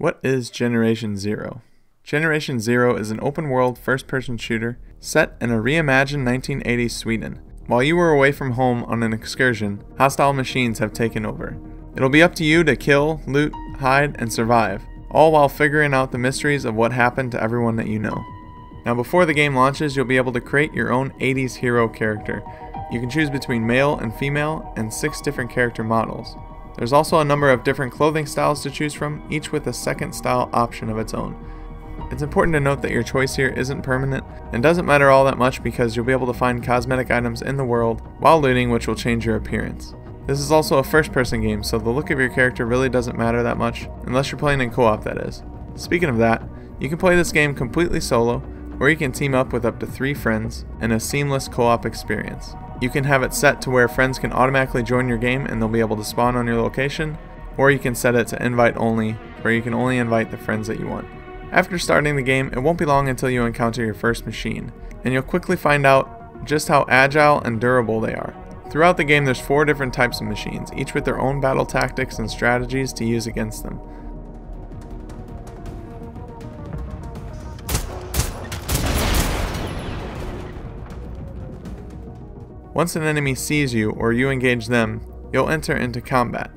What is Generation Zero? Generation Zero is an open-world first-person shooter set in a reimagined 1980s Sweden. While you were away from home on an excursion, hostile machines have taken over. It'll be up to you to kill, loot, hide, and survive, all while figuring out the mysteries of what happened to everyone that you know. Now before the game launches, you'll be able to create your own 80s hero character. You can choose between male and female and 6 different character models. There's also a number of different clothing styles to choose from, each with a second style option of its own. It's important to note that your choice here isn't permanent and doesn't matter all that much because you'll be able to find cosmetic items in the world while looting, which will change your appearance. This is also a first-person game, so the look of your character really doesn't matter that much, unless you're playing in co-op, that is. Speaking of that, you can play this game completely solo, or you can team up with up to 3 friends in a seamless co-op experience. You can have it set to where friends can automatically join your game and they'll be able to spawn on your location, or you can set it to invite only, where you can only invite the friends that you want. After starting the game, it won't be long until you encounter your first machine, and you'll quickly find out just how agile and durable they are. Throughout the game, there's 4 different types of machines, each with their own battle tactics and strategies to use against them. Once an enemy sees you or you engage them, you'll enter into combat.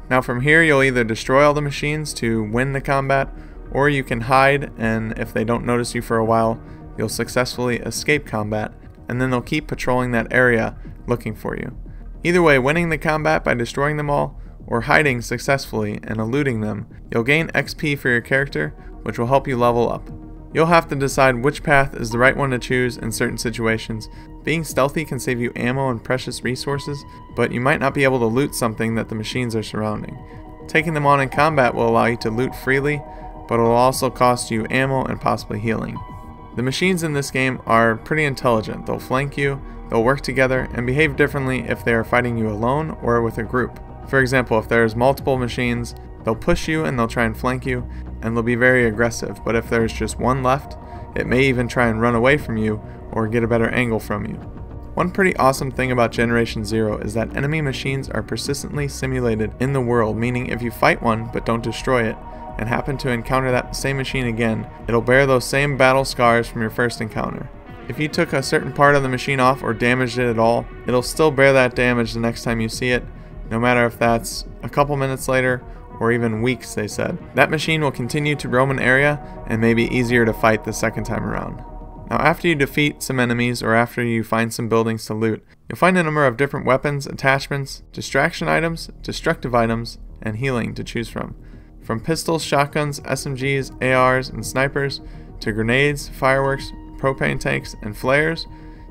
Now from here, you'll either destroy all the machines to win the combat, or you can hide, and if they don't notice you for a while, you'll successfully escape combat, and then they'll keep patrolling that area looking for you. Either way, winning the combat by destroying them all, or hiding successfully and eluding them, you'll gain XP for your character, which will help you level up. You'll have to decide which path is the right one to choose in certain situations. Being stealthy can save you ammo and precious resources, but you might not be able to loot something that the machines are surrounding. Taking them on in combat will allow you to loot freely, but it will also cost you ammo and possibly healing. The machines in this game are pretty intelligent. They'll flank you, they'll work together, and behave differently if they are fighting you alone or with a group. For example, if there's multiple machines, they'll push you and they'll try and flank you, and they'll be very aggressive, but if there's just one left, it may even try and run away from you or get a better angle from you. One pretty awesome thing about Generation Zero is that enemy machines are persistently simulated in the world, meaning if you fight one but don't destroy it, and happen to encounter that same machine again, it'll bear those same battle scars from your first encounter. If you took a certain part of the machine off or damaged it at all, it'll still bear that damage the next time you see it, no matter if that's a couple minutes later or even weeks, they said. That machine will continue to roam an area and may be easier to fight the second time around. Now after you defeat some enemies or after you find some buildings to loot, you'll find a number of different weapons, attachments, distraction items, destructive items, and healing to choose from. From pistols, shotguns, SMGs, ARs, and snipers, to grenades, fireworks, propane tanks, and flares,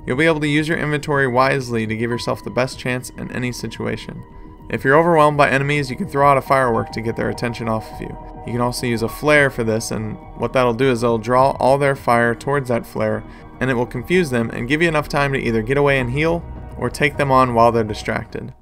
you'll be able to use your inventory wisely to give yourself the best chance in any situation. If you're overwhelmed by enemies, you can throw out a firework to get their attention off of you. You can also use a flare for this, and what that'll do is it'll draw all their fire towards that flare, and it will confuse them and give you enough time to either get away and heal, or take them on while they're distracted.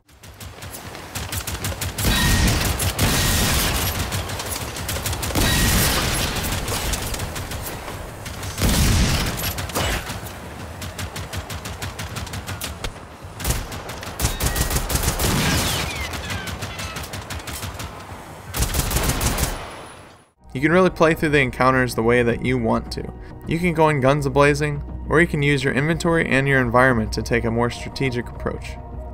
You can really play through the encounters the way that you want to. You can go in guns a-blazing, or you can use your inventory and your environment to take a more strategic approach.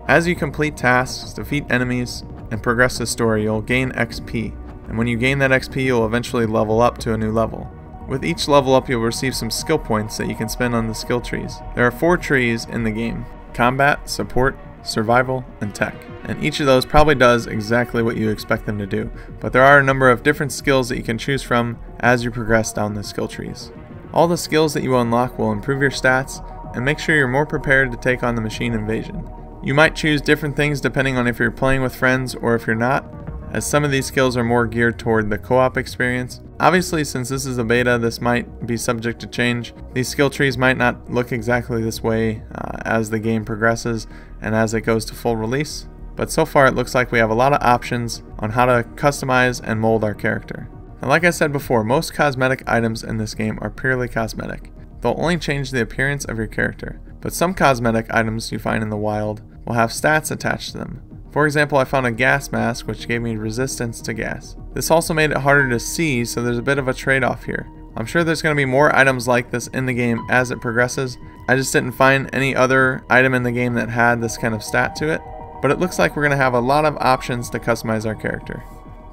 As you complete tasks, defeat enemies, and progress the story, you'll gain XP, and when you gain that XP, you'll eventually level up to a new level. With each level up, you'll receive some skill points that you can spend on the skill trees. There are 4 trees in the game: combat, support, survival, and tech. And each of those probably does exactly what you expect them to do, but there are a number of different skills that you can choose from as you progress down the skill trees. All the skills that you unlock will improve your stats and make sure you're more prepared to take on the machine invasion. You might choose different things depending on if you're playing with friends or if you're not, as some of these skills are more geared toward the co-op experience. Obviously, since this is a beta, this might be subject to change. These skill trees might not look exactly this way as the game progresses and as it goes to full release, but so far it looks like we have a lot of options on how to customize and mold our character. And like I said before, most cosmetic items in this game are purely cosmetic. They'll only change the appearance of your character, but some cosmetic items you find in the wild will have stats attached to them. For example, I found a gas mask which gave me resistance to gas. This also made it harder to see, so there's a bit of a trade-off here. I'm sure there's going to be more items like this in the game as it progresses. I just didn't find any other item in the game that had this kind of stat to it, but it looks like we're going to have a lot of options to customize our character.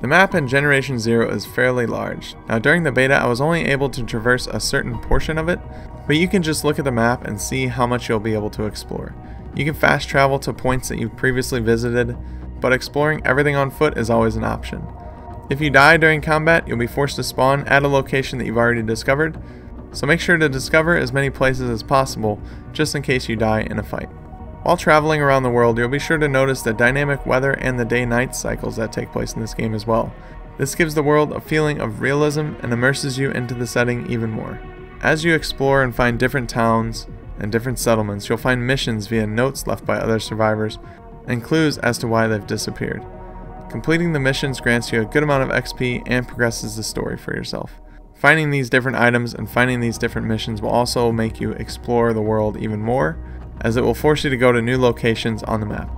The map in Generation 0 is fairly large. Now during the beta I was only able to traverse a certain portion of it, but you can just look at the map and see how much you'll be able to explore. You can fast travel to points that you've previously visited, but exploring everything on foot is always an option. If you die during combat, you'll be forced to spawn at a location that you've already discovered, so make sure to discover as many places as possible just in case you die in a fight. While traveling around the world, you'll be sure to notice the dynamic weather and the day-night cycles that take place in this game as well. This gives the world a feeling of realism and immerses you into the setting even more. As you explore and find different towns and different settlements, you'll find missions via notes left by other survivors and clues as to why they've disappeared. Completing the missions grants you a good amount of XP and progresses the story for yourself. Finding these different items and finding these different missions will also make you explore the world even more, as it will force you to go to new locations on the map.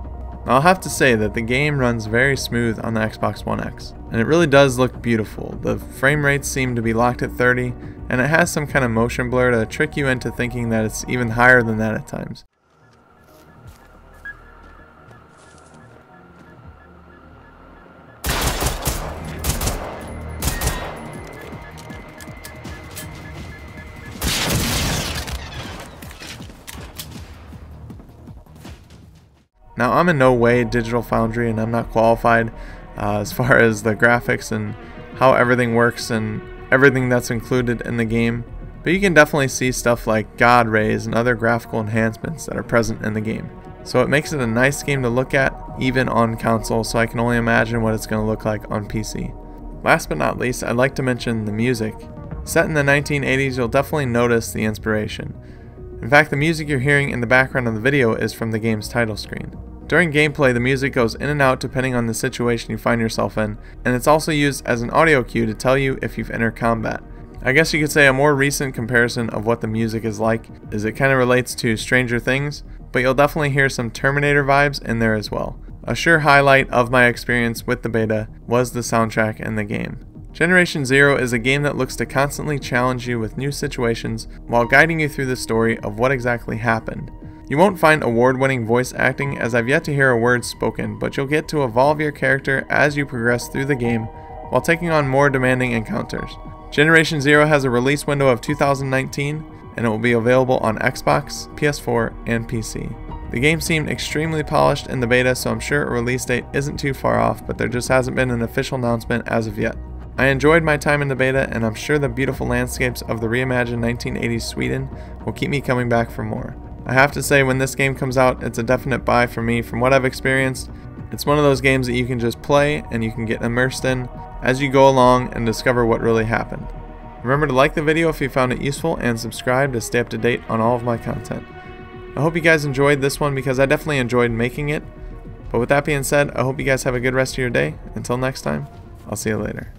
Now, I'll have to say that the game runs very smooth on the Xbox One X, and it really does look beautiful. The frame rates seem to be locked at 30, and it has some kind of motion blur to trick you into thinking that it's even higher than that at times. Now, I'm in no way Digital Foundry, and I'm not qualified as far as the graphics and how everything works and everything that's included in the game, but you can definitely see stuff like God rays and other graphical enhancements that are present in the game. So it makes it a nice game to look at, even on console, so I can only imagine what it's going to look like on PC. Last but not least, I'd like to mention the music. Set in the 1980s, you'll definitely notice the inspiration. In fact, the music you're hearing in the background of the video is from the game's title screen. During gameplay, the music goes in and out depending on the situation you find yourself in, and it's also used as an audio cue to tell you if you've entered combat. I guess you could say a more recent comparison of what the music is like is it kind of relates to Stranger Things, but you'll definitely hear some Terminator vibes in there as well. A sure highlight of my experience with the beta was the soundtrack in the game. Generation 0 is a game that looks to constantly challenge you with new situations while guiding you through the story of what exactly happened. You won't find award-winning voice acting, as I've yet to hear a word spoken, but you'll get to evolve your character as you progress through the game while taking on more demanding encounters. Generation 0 has a release window of 2019, and it will be available on Xbox, PS4, and PC. The game seemed extremely polished in the beta, so I'm sure a release date isn't too far off, but there just hasn't been an official announcement as of yet. I enjoyed my time in the beta, and I'm sure the beautiful landscapes of the reimagined 1980s Sweden will keep me coming back for more. I have to say, when this game comes out, it's a definite buy for me. From what I've experienced, it's one of those games that you can just play and you can get immersed in as you go along and discover what really happened. Remember to like the video if you found it useful and subscribe to stay up to date on all of my content. I hope you guys enjoyed this one because I definitely enjoyed making it. But with that being said, I hope you guys have a good rest of your day. Until next time, I'll see you later.